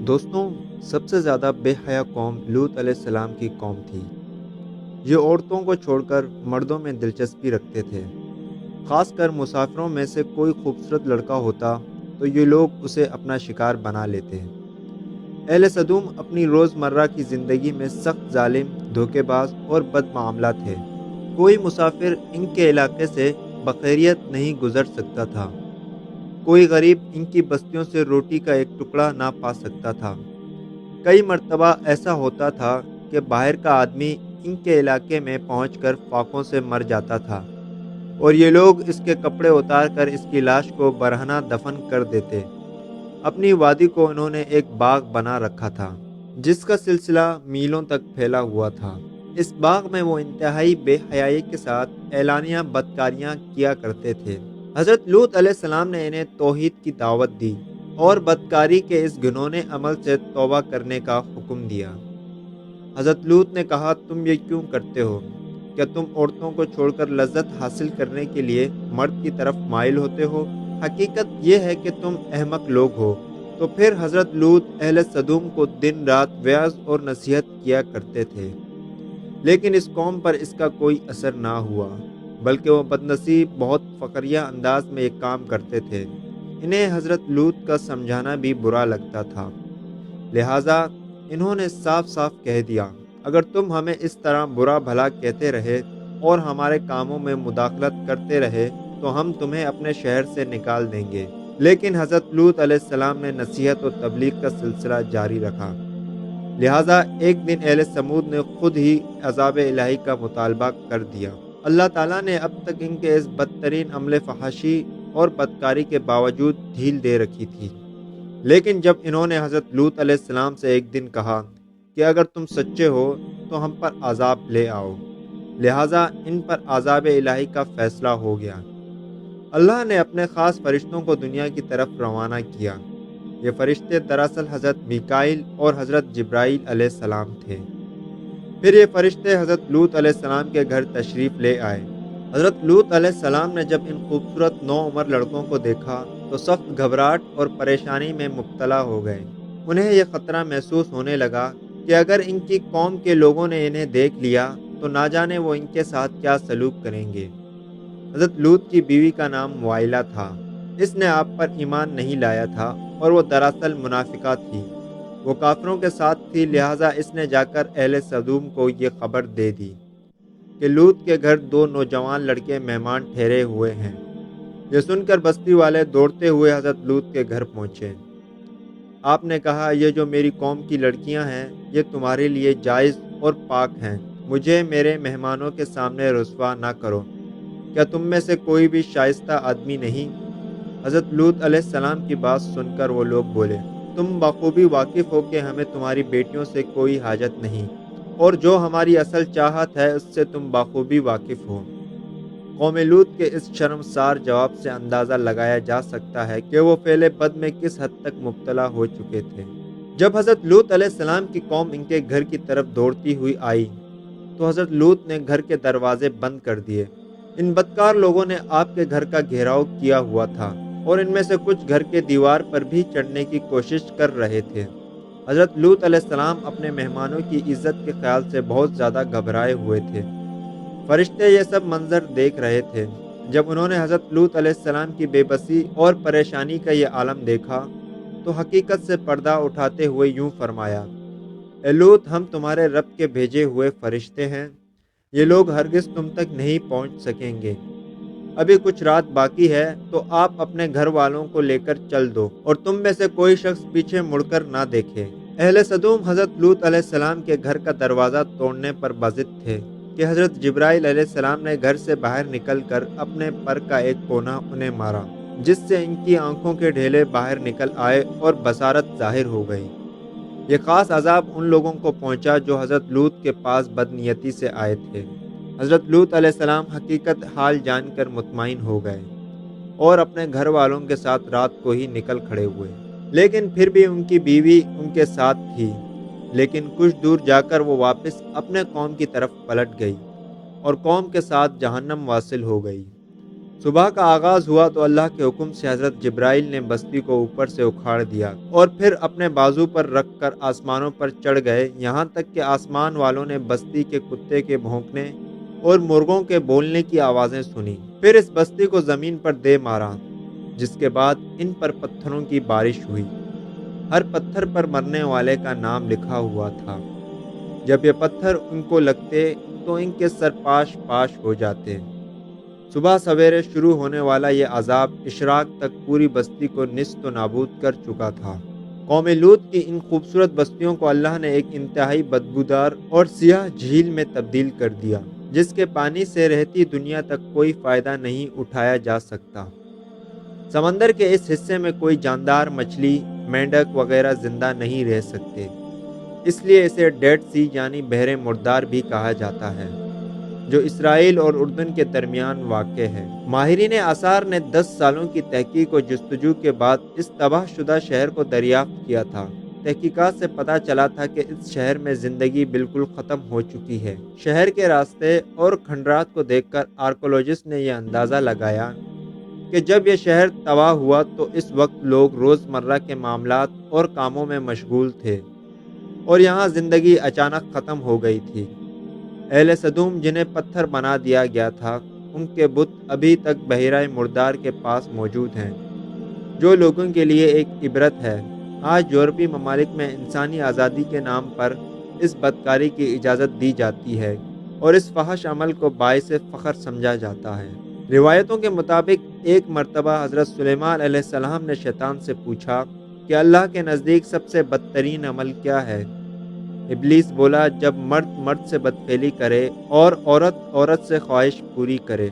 دوستوں، سب سے زیادہ بے حیا قوم لوط علیہ السلام کی قوم تھی۔ یہ عورتوں کو چھوڑ کر مردوں میں دلچسپی رکھتے تھے۔ خاص کر مسافروں میں سے کوئی خوبصورت لڑکا ہوتا تو یہ لوگ اسے اپنا شکار بنا لیتے۔ اہل سدوم اپنی روزمرہ کی زندگی میں سخت ظالم، دھوکے باز اور بد معاملہ تھے۔ کوئی مسافر ان کے علاقے سے بخیریت نہیں گزر سکتا تھا۔ کوئی غریب ان کی بستیوں سے روٹی کا ایک ٹکڑا نہ پا سکتا تھا۔ کئی مرتبہ ایسا ہوتا تھا کہ باہر کا آدمی ان کے علاقے میں پہنچ کر فاقوں سے مر جاتا تھا اور یہ لوگ اس کے کپڑے اتار کر اس کی لاش کو برہنہ دفن کر دیتے۔ اپنی وادی کو انہوں نے ایک باغ بنا رکھا تھا جس کا سلسلہ میلوں تک پھیلا ہوا تھا۔ اس باغ میں وہ انتہائی بے حیائی کے ساتھ اعلانیہ بدکاریاں کیا کرتے تھے۔ حضرت لوط علیہ السلام نے انہیں توحید کی دعوت دی اور بدکاری کے اس گھنونے عمل سے توبہ کرنے کا حکم دیا۔ حضرت لوط نے کہا، تم یہ کیوں کرتے ہو؟ کیا تم عورتوں کو چھوڑ کر لذت حاصل کرنے کے لیے مرد کی طرف مائل ہوتے ہو؟ حقیقت یہ ہے کہ تم احمق لوگ ہو۔ تو پھر حضرت لوط اہل سدوم کو دن رات وعظ اور نصیحت کیا کرتے تھے، لیکن اس قوم پر اس کا کوئی اثر نہ ہوا، بلکہ وہ بدنصیب بہت فقریہ انداز میں یہ کام کرتے تھے۔ انہیں حضرت لوط کا سمجھانا بھی برا لگتا تھا، لہٰذا انہوں نے صاف صاف کہہ دیا، اگر تم ہمیں اس طرح برا بھلا کہتے رہے اور ہمارے کاموں میں مداخلت کرتے رہے تو ہم تمہیں اپنے شہر سے نکال دیں گے۔ لیکن حضرت لوط علیہ السلام نے نصیحت و تبلیغ کا سلسلہ جاری رکھا، لہٰذا ایک دن اہل سمود نے خود ہی عذاب الہی کا مطالبہ کر دیا۔ اللہ تعالیٰ نے اب تک ان کے اس بدترین عمل فحاشی اور بدکاری کے باوجود ڈھیل دے رکھی تھی، لیکن جب انہوں نے حضرت لوط علیہ السلام سے ایک دن کہا کہ اگر تم سچے ہو تو ہم پر عذاب لے آؤ، لہٰذا ان پر عذاب الہی کا فیصلہ ہو گیا۔ اللہ نے اپنے خاص فرشتوں کو دنیا کی طرف روانہ کیا۔ یہ فرشتے دراصل حضرت میکائیل اور حضرت جبرائیل علیہ السلام تھے۔ پھر یہ فرشتے حضرت لوط علیہ السلام کے گھر تشریف لے آئے۔ حضرت لوط علیہ السلام نے جب ان خوبصورت نوعمر لڑکوں کو دیکھا تو سخت گھبراہٹ اور پریشانی میں مبتلا ہو گئے۔ انہیں یہ خطرہ محسوس ہونے لگا کہ اگر ان کی قوم کے لوگوں نے انہیں دیکھ لیا تو نہ جانے وہ ان کے ساتھ کیا سلوک کریں گے۔ حضرت لوط کی بیوی کا نام وائلہ تھا۔ اس نے آپ پر ایمان نہیں لایا تھا اور وہ دراصل منافقہ تھی۔ وہ کافروں کے ساتھ تھی، لہٰذا اس نے جا کر اہل سدوم کو یہ خبر دے دی کہ لوط کے گھر دو نوجوان لڑکے مہمان ٹھہرے ہوئے ہیں۔ یہ سن کر بستی والے دوڑتے ہوئے حضرت لوط کے گھر پہنچے۔ آپ نے کہا، یہ جو میری قوم کی لڑکیاں ہیں یہ تمہارے لیے جائز اور پاک ہیں، مجھے میرے مہمانوں کے سامنے رسوا نہ کرو۔ کیا تم میں سے کوئی بھی شائستہ آدمی نہیں؟ حضرت لوط علیہ السلام کی بات سن کر وہ لوگ بولے، تم بخوبی واقف ہو کہ ہمیں تمہاری بیٹیوں سے کوئی حاجت نہیں، اور جو ہماری اصل چاہت ہے اس سے تم بخوبی واقف ہو۔ قوم لوط کے اس شرمسار جواب سے اندازہ لگایا جا سکتا ہے کہ وہ فعل بد میں کس حد تک مبتلا ہو چکے تھے۔ جب حضرت لوط علیہ السلام کی قوم ان کے گھر کی طرف دوڑتی ہوئی آئی تو حضرت لوط نے گھر کے دروازے بند کر دیے۔ ان بدکار لوگوں نے آپ کے گھر کا گھیراؤ کیا ہوا تھا اور ان میں سے کچھ گھر کے دیوار پر بھی چڑھنے کی کوشش کر رہے تھے۔ حضرت لوط علیہ السلام اپنے مہمانوں کی عزت کے خیال سے بہت زیادہ گھبرائے ہوئے تھے۔ فرشتے یہ سب منظر دیکھ رہے تھے۔ جب انہوں نے حضرت لوط علیہ السلام کی بے بسی اور پریشانی کا یہ عالم دیکھا تو حقیقت سے پردہ اٹھاتے ہوئے یوں فرمایا، اے لوط، ہم تمہارے رب کے بھیجے ہوئے فرشتے ہیں، یہ لوگ ہرگز تم تک نہیں پہنچ سکیں گے۔ ابھی کچھ رات باقی ہے تو آپ اپنے گھر والوں کو لے کر چل دو اور تم میں سے کوئی شخص پیچھے مڑ کر نہ دیکھے۔ اہل سدوم حضرت لوط علیہ السلام کے گھر کا دروازہ توڑنے پر بضد تھے کہ حضرت جبرائیل علیہ السلام نے گھر سے باہر نکل کر اپنے پر کا ایک کونا انہیں مارا، جس سے ان کی آنکھوں کے ڈھیلے باہر نکل آئے اور بصارت ظاہر ہو گئی۔ یہ خاص عذاب ان لوگوں کو پہنچا جو حضرت لوط کے پاس بدنیتی سے آئے تھے۔ حضرت لوط علیہ السلام حقیقت حال جان کر مطمئن ہو گئے اور اپنے گھر والوں کے ساتھ رات کو ہی نکل کھڑے ہوئے، لیکن پھر بھی ان کی بیوی ان کے ساتھ تھی۔ لیکن کچھ دور جا کر وہ واپس اپنے قوم کی طرف پلٹ گئی اور قوم کے ساتھ جہنم واصل ہو گئی۔ صبح کا آغاز ہوا تو اللہ کے حکم سے حضرت جبرائیل نے بستی کو اوپر سے اکھاڑ دیا اور پھر اپنے بازو پر رکھ کر آسمانوں پر چڑھ گئے، یہاں تک کہ آسمان والوں نے بستی کے کتے کے بھونکنے اور مرغوں کے بولنے کی آوازیں سنی۔ پھر اس بستی کو زمین پر دے مارا، جس کے بعد ان پر پتھروں کی بارش ہوئی۔ ہر پتھر پر مرنے والے کا نام لکھا ہوا تھا۔ جب یہ پتھر ان کو لگتے تو ان کے سر پاش پاش ہو جاتے۔ صبح سویرے شروع ہونے والا یہ عذاب اشراق تک پوری بستی کو نیست و نابود کر چکا تھا۔ قوم لوط کی ان خوبصورت بستیوں کو اللہ نے ایک انتہائی بدبودار اور سیاہ جھیل میں تبدیل کر دیا، جس کے پانی سے رہتی دنیا تک کوئی فائدہ نہیں اٹھایا جا سکتا۔ سمندر کے اس حصے میں کوئی جاندار مچھلی، مینڈک وغیرہ زندہ نہیں رہ سکتے، اس لیے اسے ڈیڈ سی یعنی بحر مردار بھی کہا جاتا ہے، جو اسرائیل اور اردن کے درمیان واقع ہے۔ ماہرین آثار نے 10 سالوں کی تحقیق و جستجو کے بعد اس تباہ شدہ شہر کو دریافت کیا تھا۔ تحقیقات سے پتہ چلا تھا کہ اس شہر میں زندگی بالکل ختم ہو چکی ہے۔ شہر کے راستے اور کھنڈرات کو دیکھ کر آرکیولوجسٹ نے یہ اندازہ لگایا کہ جب یہ شہر تباہ ہوا تو اس وقت لوگ روزمرہ کے معاملات اور کاموں میں مشغول تھے اور یہاں زندگی اچانک ختم ہو گئی تھی۔ اہل سدوم جنہیں پتھر بنا دیا گیا تھا، ان کے بت ابھی تک بحیرہ مردار کے پاس موجود ہیں، جو لوگوں کے لیے ایک عبرت ہے۔ آج یورپی ممالک میں انسانی آزادی کے نام پر اس بدکاری کی اجازت دی جاتی ہے اور اس فحش عمل کو باعث فخر سمجھا جاتا ہے۔ روایتوں کے مطابق ایک مرتبہ حضرت سلیمان علیہ السلام نے شیطان سے پوچھا کہ اللہ کے نزدیک سب سے بدترین عمل کیا ہے؟ ابلیس بولا، جب مرد مرد سے بدفعلی کرے اور عورت عورت سے خواہش پوری کرے۔